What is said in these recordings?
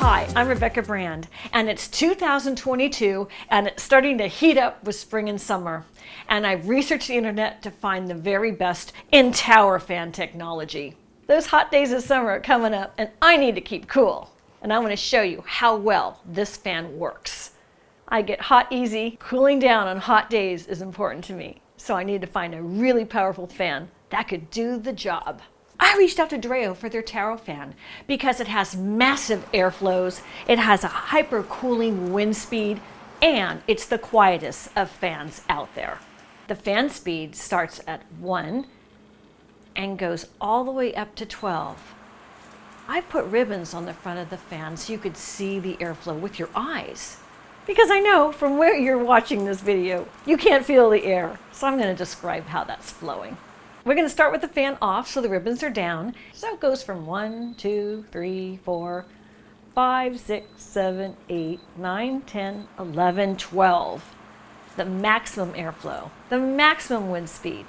Hi, I'm Rebecca Brand, and it's 2022, and it's starting to heat up with spring and summer. And I've researched the internet to find the very best in tower fan technology. Those hot days of summer are coming up, and I need to keep cool. And I want to show you how well this fan works. I get hot easy. Cooling down on hot days is important to me, so I need to find a really powerful fan that could do the job. I reached out to Dreo for their tower fan because it has massive airflows, it has a hyper cooling wind speed, and it's the quietest of fans out there. The fan speed starts at 1 and goes all the way up to 12. I've put ribbons on the front of the fan so you could see the airflow with your eyes. Because I know from where you're watching this video, you can't feel the air, so I'm going to describe how that's flowing. We're going to start with the fan off so the ribbons are down. So it goes from 1, 2, 3, 4, 5, 6, 7, 8, 9, 10, 11, 12. The maximum airflow, the maximum wind speed.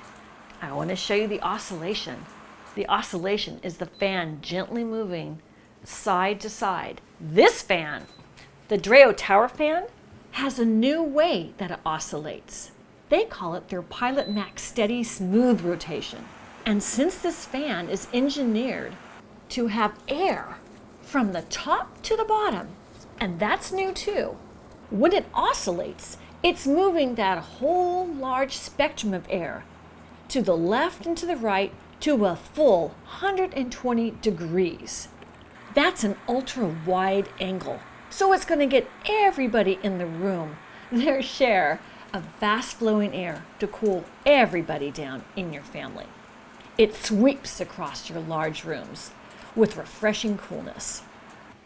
I want to show you the oscillation. The oscillation is the fan gently moving side to side. This fan, the Dreo Tower Fan, has a new way that it oscillates. They call it their Pilot Max Steady Smooth Rotation. And since this fan is engineered to have air from the top to the bottom, and that's new too, when it oscillates, it's moving that whole large spectrum of air to the left and to the right to a full 120 degrees. That's an ultra wide angle. So it's going to get everybody in the room their share of fast flowing air to cool everybody down in your family. It sweeps across your large rooms with refreshing coolness.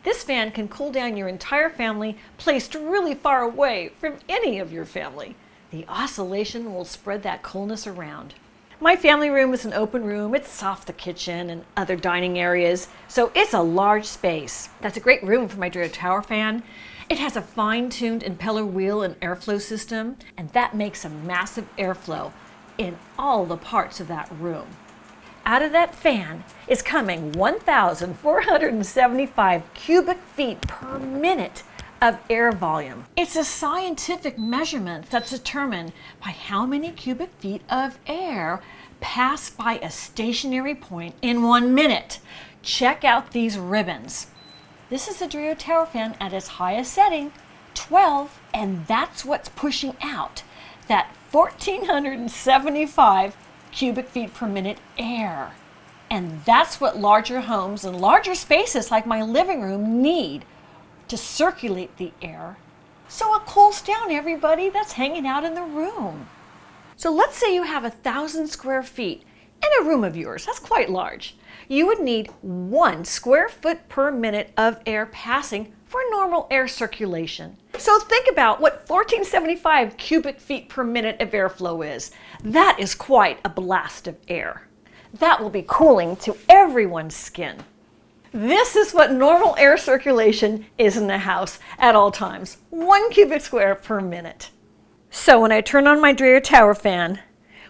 This fan can cool down your entire family placed really far away from any of your family. The oscillation will spread that coolness around. My family room is an open room. It's off the kitchen and other dining areas, so it's a large space. That's a great room for my Dreo Tower Fan. It has a fine-tuned impeller wheel and airflow system, and that makes a massive airflow in all the parts of that room. Out of that fan is coming 1,475 cubic feet per minute of air volume. It's a scientific measurement that's determined by how many cubic feet of air pass by a stationary point in 1 minute. Check out these ribbons. This is the Dreo Tower Fan at its highest setting, 12, and that's what's pushing out that 1,475 cubic feet per minute air. And that's what larger homes and larger spaces like my living room need to circulate the air so it cools down everybody that's hanging out in the room. So let's say you have 1,000 square feet in a room of yours. That's quite large. You would need 1 square foot per minute of air passing for normal air circulation. So think about what 1,475 cubic feet per minute of airflow is. That is quite a blast of air. That will be cooling to everyone's skin. This is what normal air circulation is in the house at all times, 1 cubic square per minute. So when I turn on my Dreo Tower Fan,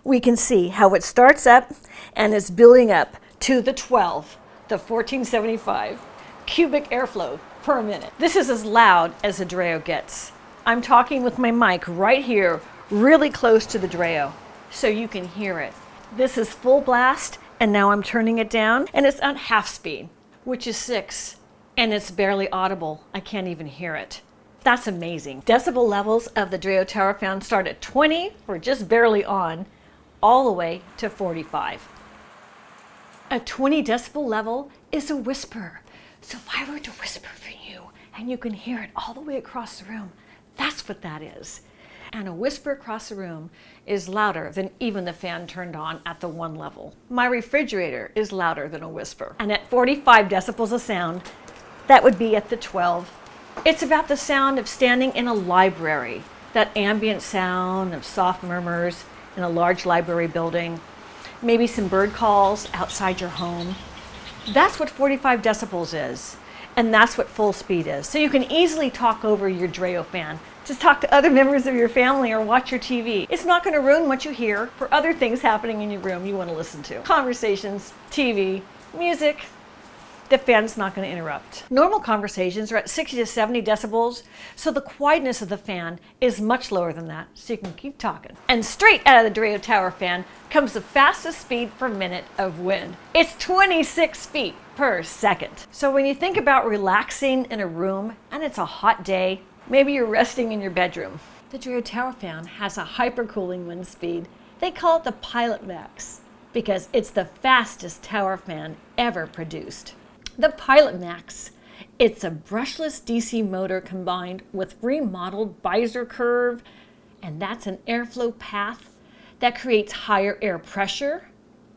we can see how it starts up and is building up to the 12, the 1,475 cubic airflow per minute. This is as loud as a Dreo gets. I'm talking with my mic right here, really close to the Dreo, so you can hear it. This is full blast, and now I'm turning it down, and it's at half speed, which is 6, and it's barely audible. I can't even hear it. That's amazing. Decibel levels of the Dreo Tower Fan start at 20, or just barely on, all the way to 45. A 20 decibel level is a whisper. So if I were to whisper for you and you can hear it all the way across the room, that's what that is. And a whisper across the room is louder than even the fan turned on at the 1 level. My refrigerator is louder than a whisper. And at 45 decibels of sound, that would be at the 12. It's about the sound of standing in a library, that ambient sound of soft murmurs in a large library building, maybe some bird calls outside your home. That's what 45 decibels is, and that's what full speed is. So you can easily talk over your Dreo fan. Just talk to other members of your family or watch your TV. It's not going to ruin what you hear for other things happening in your room you want to listen to. Conversations, TV, music, the fan's not going to interrupt. Normal conversations are at 60 to 70 decibels, so the quietness of the fan is much lower than that, so you can keep talking. And straight out of the Dreo Tower Fan comes the fastest speed per minute of wind. It's 26 feet per second. So when you think about relaxing in a room and it's a hot day, maybe you're resting in your bedroom, the Dreo Tower Fan has a hypercooling wind speed. They call it the Pilot Max because it's the fastest tower fan ever produced. The Pilot Max, it's a brushless DC motor combined with remodeled visor curve, and that's an airflow path that creates higher air pressure,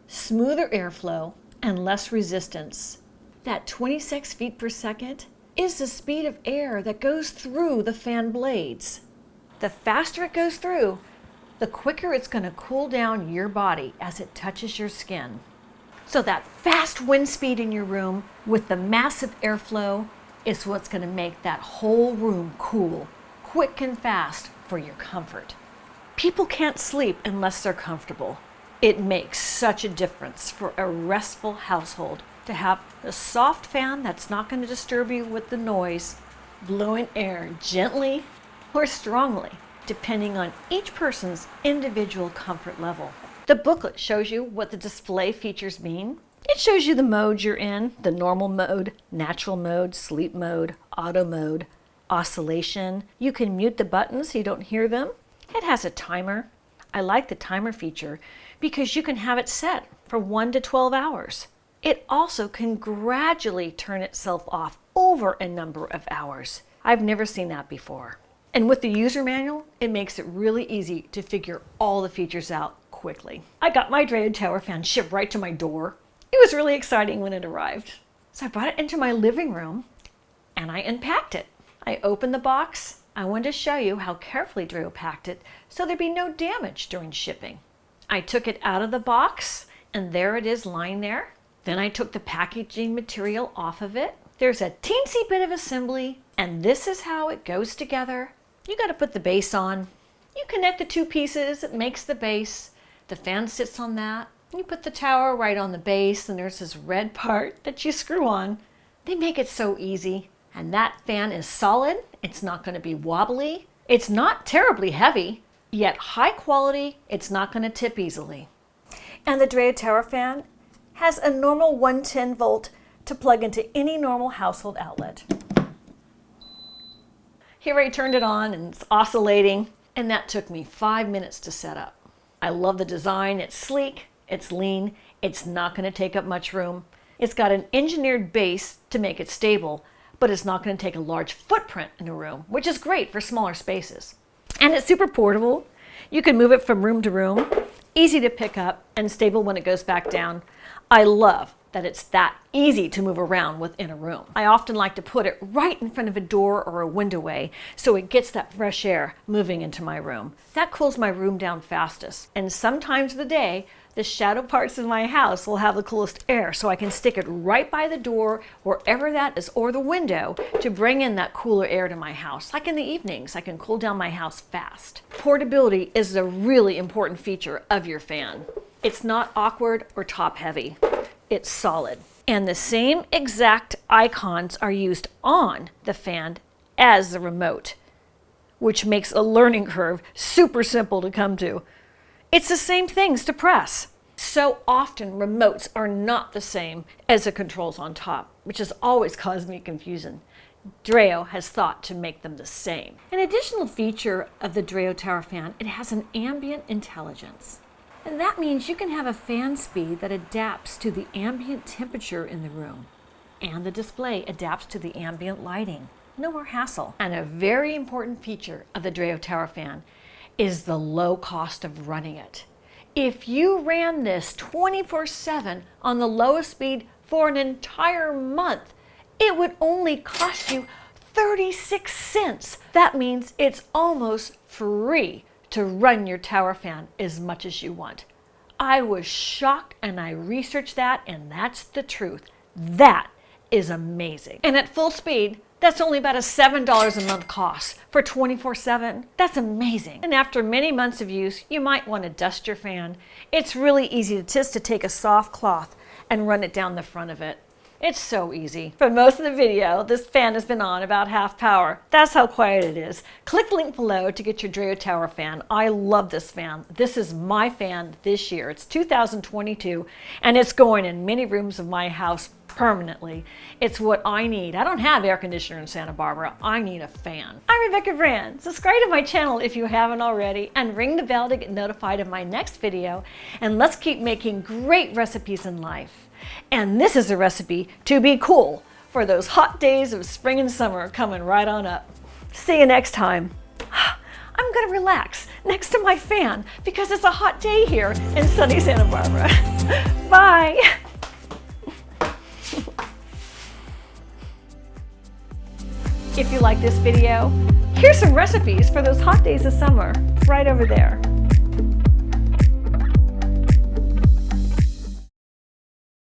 smoother airflow, and less resistance. That 26 feet per second is the speed of air that goes through the fan blades. The faster it goes through, the quicker it's going to cool down your body as it touches your skin. So that fast wind speed in your room with the massive airflow is what's going to make that whole room cool, quick and fast for your comfort. People can't sleep unless they're comfortable. It makes such a difference for a restful household to have a soft fan that's not going to disturb you with the noise, blowing air gently or strongly, depending on each person's individual comfort level. The booklet shows you what the display features mean. It shows you the modes you're in, the normal mode, natural mode, sleep mode, auto mode, oscillation. You can mute the buttons so you don't hear them. It has a timer. I like the timer feature because you can have it set for 1 to 12 hours. It also can gradually turn itself off over a number of hours. I've never seen that before. And with the user manual, it makes it really easy to figure all the features out quickly. I got my Dreo Tower Fan shipped right to my door. It was really exciting when it arrived. So I brought it into my living room and I unpacked it. I opened the box. I wanted to show you how carefully Dreo packed it so there'd be no damage during shipping. I took it out of the box and there it is lying there. Then I took the packaging material off of it. There's a teensy bit of assembly and this is how it goes together. You got to put the base on. You connect the two pieces, it makes the base. The fan sits on that. You put the tower right on the base and there's this red part that you screw on. They make it so easy. And that fan is solid. It's not going to be wobbly. It's not terribly heavy, yet high quality. It's not going to tip easily. And the Dreo Tower Fan has a normal 110 volt to plug into any normal household outlet. Here I turned it on and it's oscillating, and that took me 5 minutes to set up. I love the design. It's sleek, it's lean, it's not going to take up much room. It's got an engineered base to make it stable, but it's not going to take a large footprint in a room, which is great for smaller spaces. And it's super portable. You can move it from room to room, easy to pick up and stable when it goes back down. I love that it's that easy to move around within a room. I often like to put it right in front of a door or a windowway so it gets that fresh air moving into my room. That cools my room down fastest. And sometimes of the day, the shadow parts of my house will have the coolest air, so I can stick it right by the door, wherever that is, or the window, to bring in that cooler air to my house. Like in the evenings, I can cool down my house fast. Portability is a really important feature of your fan. It's not awkward or top heavy. It's solid. And the same exact icons are used on the fan as the remote, which makes a learning curve super simple to come to. It's the same things to press. So often remotes are not the same as the controls on top, which has always caused me confusion. Dreo has thought to make them the same. An additional feature of the Dreo Tower Fan, it has an ambient intelligence. And that means you can have a fan speed that adapts to the ambient temperature in the room. And the display adapts to the ambient lighting. No more hassle. And a very important feature of the Dreo Tower Fan is the low cost of running it. If you ran this 24/7 on the lowest speed for an entire month, it would only cost you 36 cents. That means it's almost free to run your tower fan as much as you want. I was shocked and I researched that, and that's the truth. That is amazing. And at full speed, that's only about a $7 a month cost for 24/7. That's amazing. And after many months of use, you might want to dust your fan. It's really easy to take a soft cloth and run it down the front of it. It's so easy. For most of the video, this fan has been on about half power. That's how quiet it is. Click the link below to get your Dreo Tower fan. I love this fan. This is my fan this year. It's 2022 and it's going in many rooms of my house permanently. It's what I need. I don't have air conditioner in Santa Barbara. I need a fan. I'm Rebecca Brand. Subscribe to my channel if you haven't already and ring the bell to get notified of my next video. And let's keep making great recipes in life. And this is a recipe to be cool for those hot days of spring and summer coming right on up. See you next time. I'm gonna relax next to my fan because it's a hot day here in sunny Santa Barbara. Bye. If you like this video, here's some recipes for those hot days of summer. It's right over there.